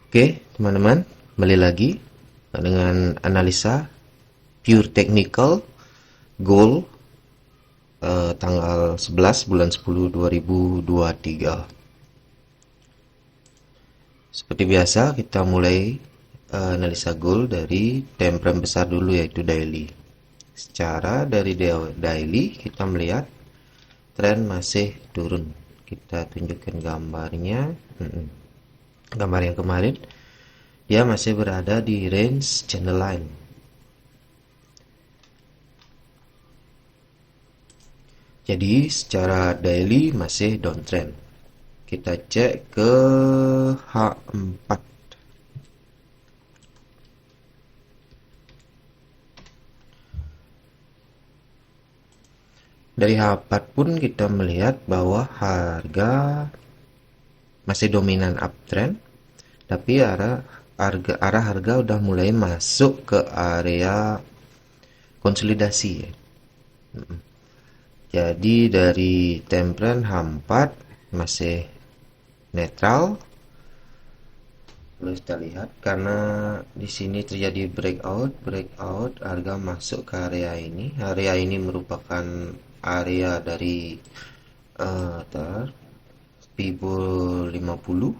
Oke, teman-teman, kembali lagi dengan analisa pure technical goal tanggal 11 bulan 10 2023. Seperti biasa, kita mulai analisa goal dari time frame besar dulu, yaitu daily. Secara dari daily kita melihat tren masih turun. Kita tunjukkan gambarnya. Gambar yang kemarin dia masih berada di range channel line. Jadi secara daily masih downtrend. Kita cek ke H4. Dari H4 pun kita melihat bahwa harga masih dominan uptrend, tapi arah harga udah mulai masuk ke area konsolidasi. Jadi dari template H4 masih netral. Lalu kita lihat karena di sini terjadi breakout, harga masuk ke area ini. Area ini merupakan area dari Fibo 50.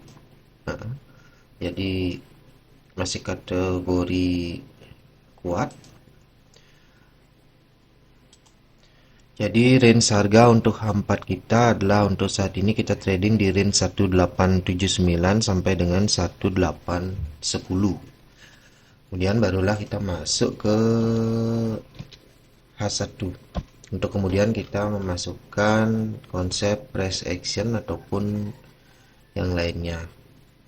Jadi masih kategori kuat. Jadi range harga untuk H4 kita adalah untuk saat ini kita trading di range 1879 sampai dengan 1810. Kemudian barulah kita masuk ke H1. Untuk kemudian kita memasukkan konsep price action ataupun yang lainnya.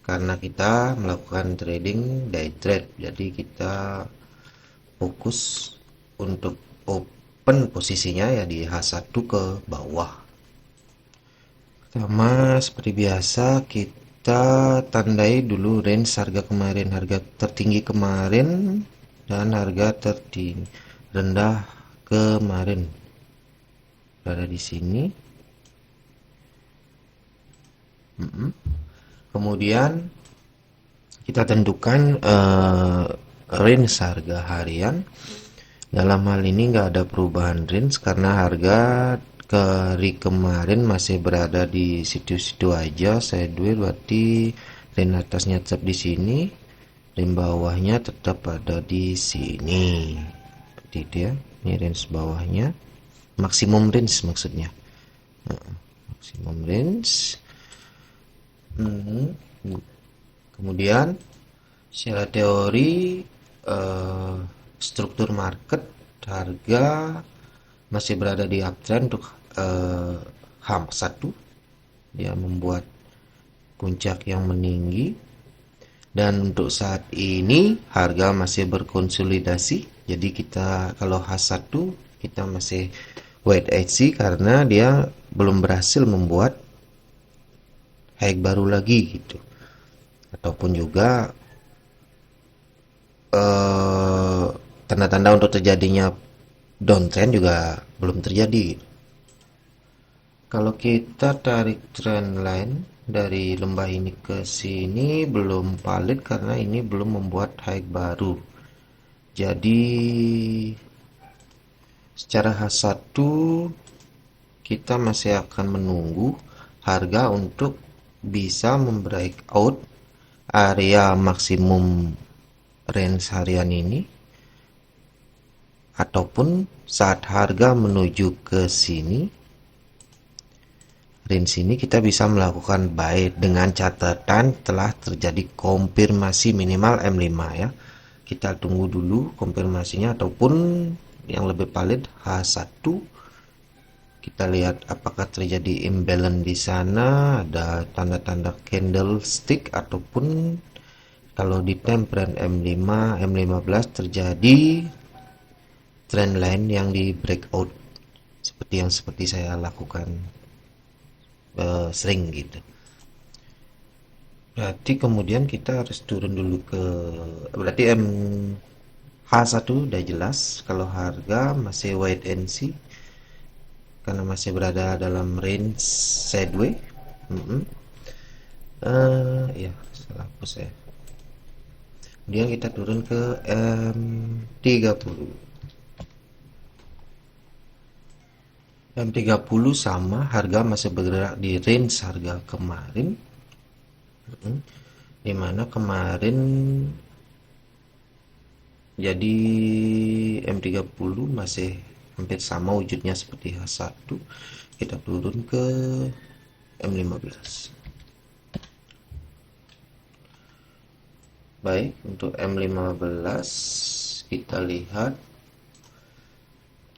Karena kita melakukan trading day trade, jadi kita fokus untuk open posisinya ya di H1 ke bawah. Pertama seperti biasa kita tandai dulu range harga kemarin, harga tertinggi kemarin dan harga tertinggi rendah kemarin berada di sini. Kemudian kita tentukan range harga harian. Dalam hal ini nggak ada perubahan range karena harga dari kemarin masih berada di situ-situ aja. Sideways berarti range atasnya tetap di sini, range bawahnya tetap ada di sini. Seperti itu ya. Ini range bawahnya, maksimum range maksudnya. Maksimum range. Kemudian secara teori struktur market harga masih berada di uptrend untuk H1. Dia membuat puncak yang meninggi dan untuk saat ini harga masih berkonsolidasi. Jadi kita kalau H1 kita masih wait and see karena dia belum berhasil membuat high baru lagi gitu, ataupun juga tanda-tanda untuk terjadinya downtrend juga belum terjadi. Kalau kita tarik trend line dari lembah ini ke sini belum valid karena ini belum membuat high baru. Jadi secara H1 kita masih akan menunggu harga untuk bisa membreakout area maksimum range harian ini, ataupun saat harga menuju ke sini range ini kita bisa melakukan buy dengan catatan telah terjadi konfirmasi minimal M5 ya. Kita tunggu dulu konfirmasinya ataupun yang lebih valid H1. Kita lihat apakah terjadi imbalance di sana, ada tanda-tanda candlestick ataupun kalau di template M5, M15 terjadi trend line yang di breakout seperti saya lakukan sering gitu. Berarti kemudian kita harus turun dulu ke berarti H1 udah jelas kalau harga masih wait and see karena masih berada dalam range sideways. Ya salah hapus ya. Kemudian kita turun ke M30. M30 sama, harga masih bergerak di range harga kemarin. Dimana kemarin jadi M30 masih hampir sama wujudnya seperti H1. Kita turun ke M15. Baik, untuk M15 kita lihat,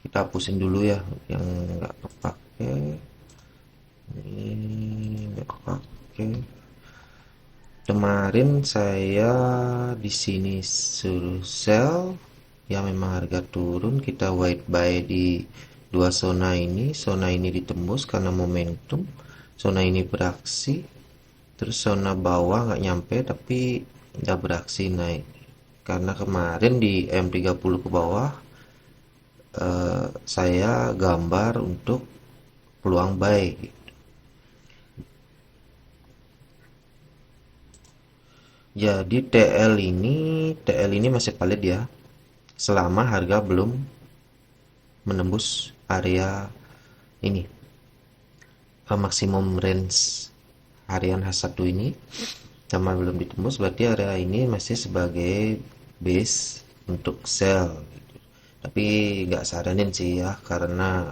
kita hapusin dulu ya yang nggak kepake. Ini nggak kepake. Kemarin saya di sini suruh sell, ya memang harga turun. Kita white buy di dua zona ini. Zona ini ditembus karena momentum. Zona ini beraksi. Terus zona bawah nggak nyampe tapi nggak beraksi naik. Karena kemarin di M30 ke bawah saya gambar untuk peluang buy. Jadi TL ini masih valid ya, selama harga belum menembus area ini, maksimum range harian H1 ini, sama belum ditembus, berarti area ini masih sebagai base untuk sell gitu. Tapi nggak saranin sih ya, karena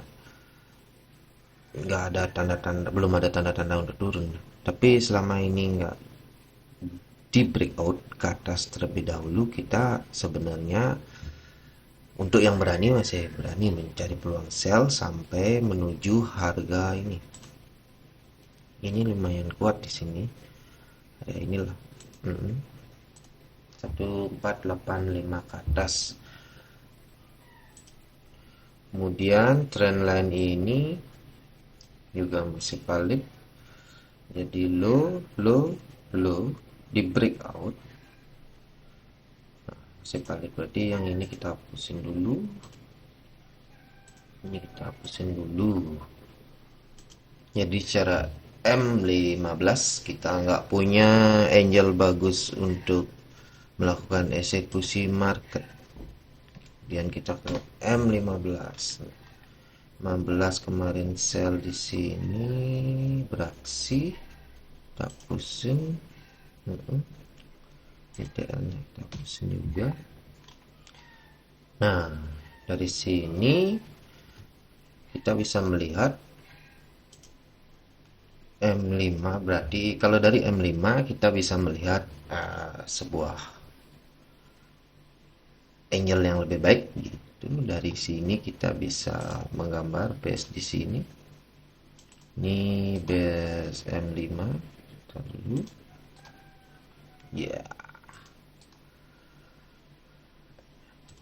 nggak ada tanda-tanda, belum ada tanda-tanda untuk turun. Tapi selama ini nggak di breakout ke atas terlebih dahulu, kita sebenarnya untuk yang berani masih berani mencari peluang sell sampai menuju harga ini. Ini lumayan kuat di sini. Ya inilah. 1485 ke atas. Kemudian trendline ini juga masih valid. Jadi low di breakout masih valid, berarti yang ini kita hapusin dulu, jadi secara M15 kita nggak punya angel bagus untuk melakukan eksekusi market. Kemudian kita ke M15 kemarin sell di sini beraksi, kita hapusin. TTL-nya kita hapusin juga. Nah, dari sini kita bisa melihat M5, berarti kalau dari M5 kita bisa melihat sebuah angle yang lebih baik gitu. Dari sini kita bisa menggambar base di sini. Ini base M5 dulu. Ya.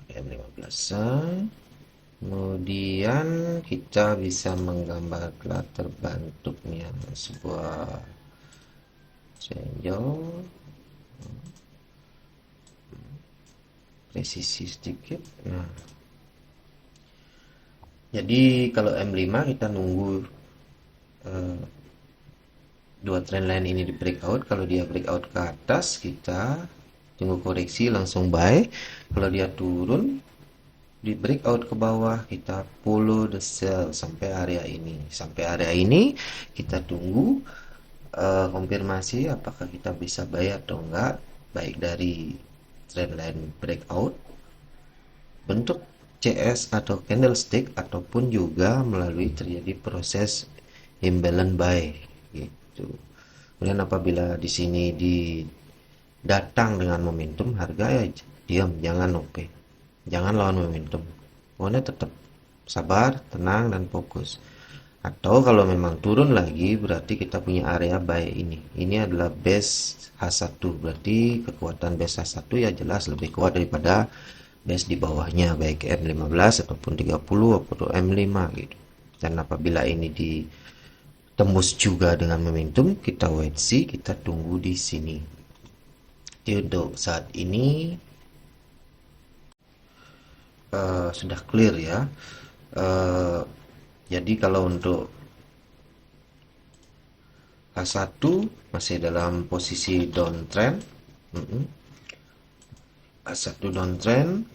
M15. Kemudian kita bisa menggambar latar bentuknya sebuah triangle, presisi sedikit. Nah, jadi kalau M5 kita nunggu dua trendline ini di breakout. Kalau dia breakout ke atas, kita tunggu koreksi langsung buy. Kalau dia turun di breakout ke bawah, kita follow the sell sampai area ini. Sampai area ini kita tunggu konfirmasi apakah kita bisa buy atau enggak, baik dari trendline breakout, bentuk CS atau candlestick, ataupun juga melalui terjadi proses imbalance buy gitu. Kemudian apabila di sini datang dengan momentum, harga ya diam, jangan OP, jangan lawan momentum. Pokoknya tetap sabar, tenang, dan fokus. Atau kalau memang turun lagi, berarti kita punya area buy ini. Ini adalah base H1, berarti kekuatan base H1 ya jelas lebih kuat daripada base di bawahnya, baik M15 ataupun 30 atau M5 gitu. Dan apabila ini ditembus juga dengan momentum, kita wait see, kita tunggu di sini. Jadi untuk saat ini sudah clear ya. Jadi kalau untuk H1 masih dalam posisi downtrend. H1 downtrend,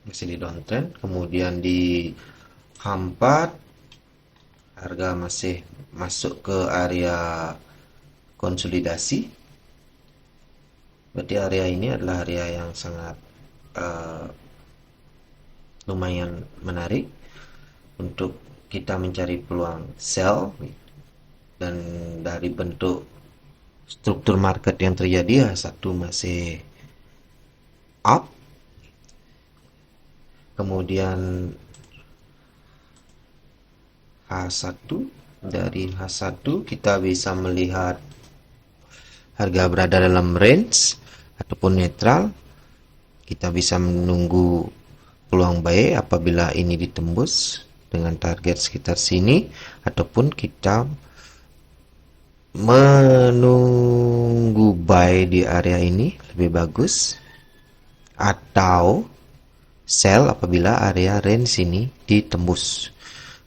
masih di downtrend, kemudian di H4 harga masih masuk ke area konsolidasi. Berarti area ini adalah area yang sangat lumayan menarik untuk kita mencari peluang sell. Dan dari bentuk struktur market yang terjadi, H1 masih up, kemudian H1, dari H1 kita bisa melihat harga berada dalam range ataupun netral. Kita bisa menunggu peluang buy apabila ini ditembus dengan target sekitar sini, ataupun kita menunggu buy di area ini lebih bagus, atau sell apabila area range ini ditembus.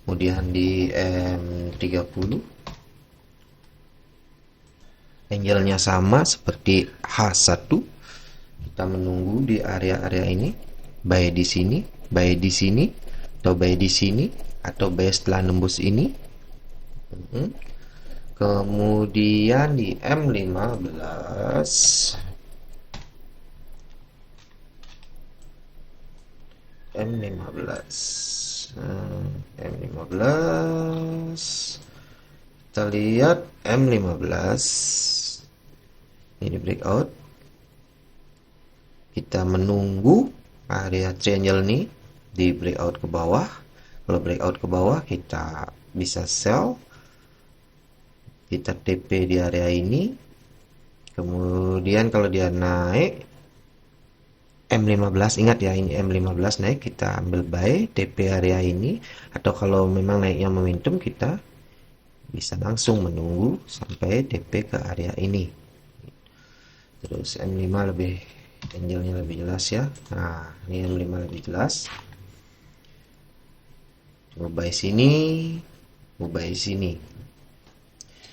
Kemudian di M30 angle-nya sama seperti H1, kita menunggu di area-area ini, buy di sini, buy di sini, atau buy di sini, atau buy setelah nembus ini. Kemudian di M15 kita lihat M15 ini breakout. Kita menunggu area triangle ini di breakout ke bawah. Kalau breakout ke bawah kita bisa sell, kita TP di area ini. Kemudian kalau dia naik M15, ingat ya, ini M15 naik, kita ambil buy TP area ini. Atau kalau memang naiknya momentum, kita bisa langsung menunggu sampai TP ke area ini. Terus M5 lebih, angle-nya lebih jelas ya. Nah, ini M5 lebih jelas. Coba buy sini, mau buy sini.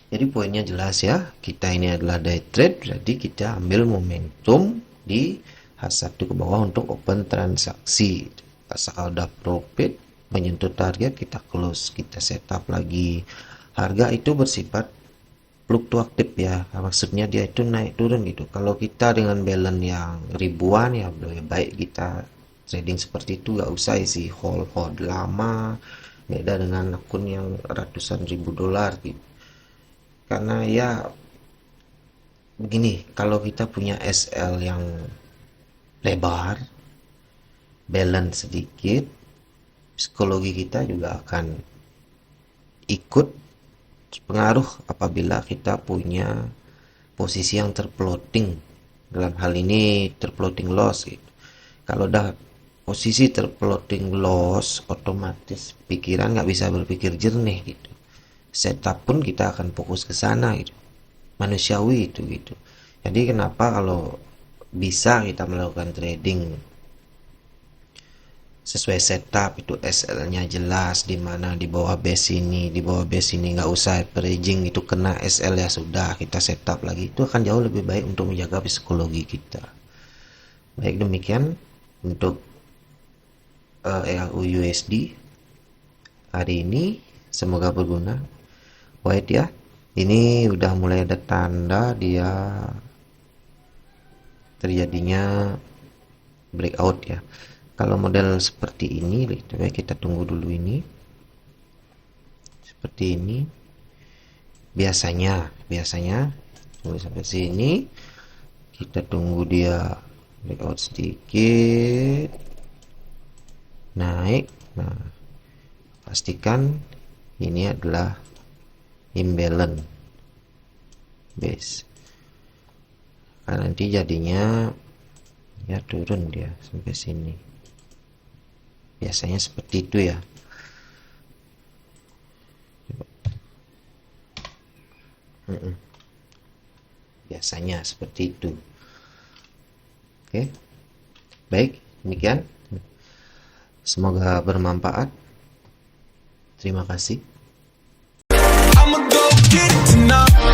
Jadi poinnya jelas ya, kita ini adalah day trade, berarti kita ambil momentum di H1 ke bawah untuk open transaksi. Asal udah profit menyentuh target, kita close, kita setup lagi. Harga itu bersifat fluktuatif ya, maksudnya dia itu naik turun gitu. Kalau kita dengan balance yang ribuan ya lebih baik kita trading seperti itu, gak usah isi hold lama, beda dengan akun yang ratusan ribu dolar gitu. Karena ya begini, kalau kita punya SL yang lebar, balance sedikit, psikologi kita juga akan ikut pengaruh apabila kita punya posisi yang terploating. Dalam hal ini terploating loss gitu. Kalau udah posisi terploating loss, otomatis pikiran nggak bisa berpikir jernih gitu. Setup pun kita akan fokus ke sana gitu. Manusiawi itu gitu. Jadi kenapa kalau bisa kita melakukan trading sesuai setup itu, SL-nya jelas di mana, di bawah base ini, di bawah base ini, nggak usah averaging, itu kena SL ya sudah kita setup lagi, itu akan jauh lebih baik untuk menjaga psikologi kita. Baik, demikian untuk EAU USD hari ini, semoga berguna. White ya, ini udah mulai ada tanda dia terjadinya breakout ya. Kalau model seperti ini, lebih baik kita tunggu dulu ini. Seperti ini. Biasanya tunggu sampai sini. Kita tunggu dia breakout sedikit. Naik. Nah, pastikan ini adalah imbalance base. Karena nanti jadinya ya turun dia sampai sini. Biasanya seperti itu ya. Biasanya seperti itu. Oke. Baik, demikian. Semoga bermanfaat. Terima kasih. I'ma go get it tonight.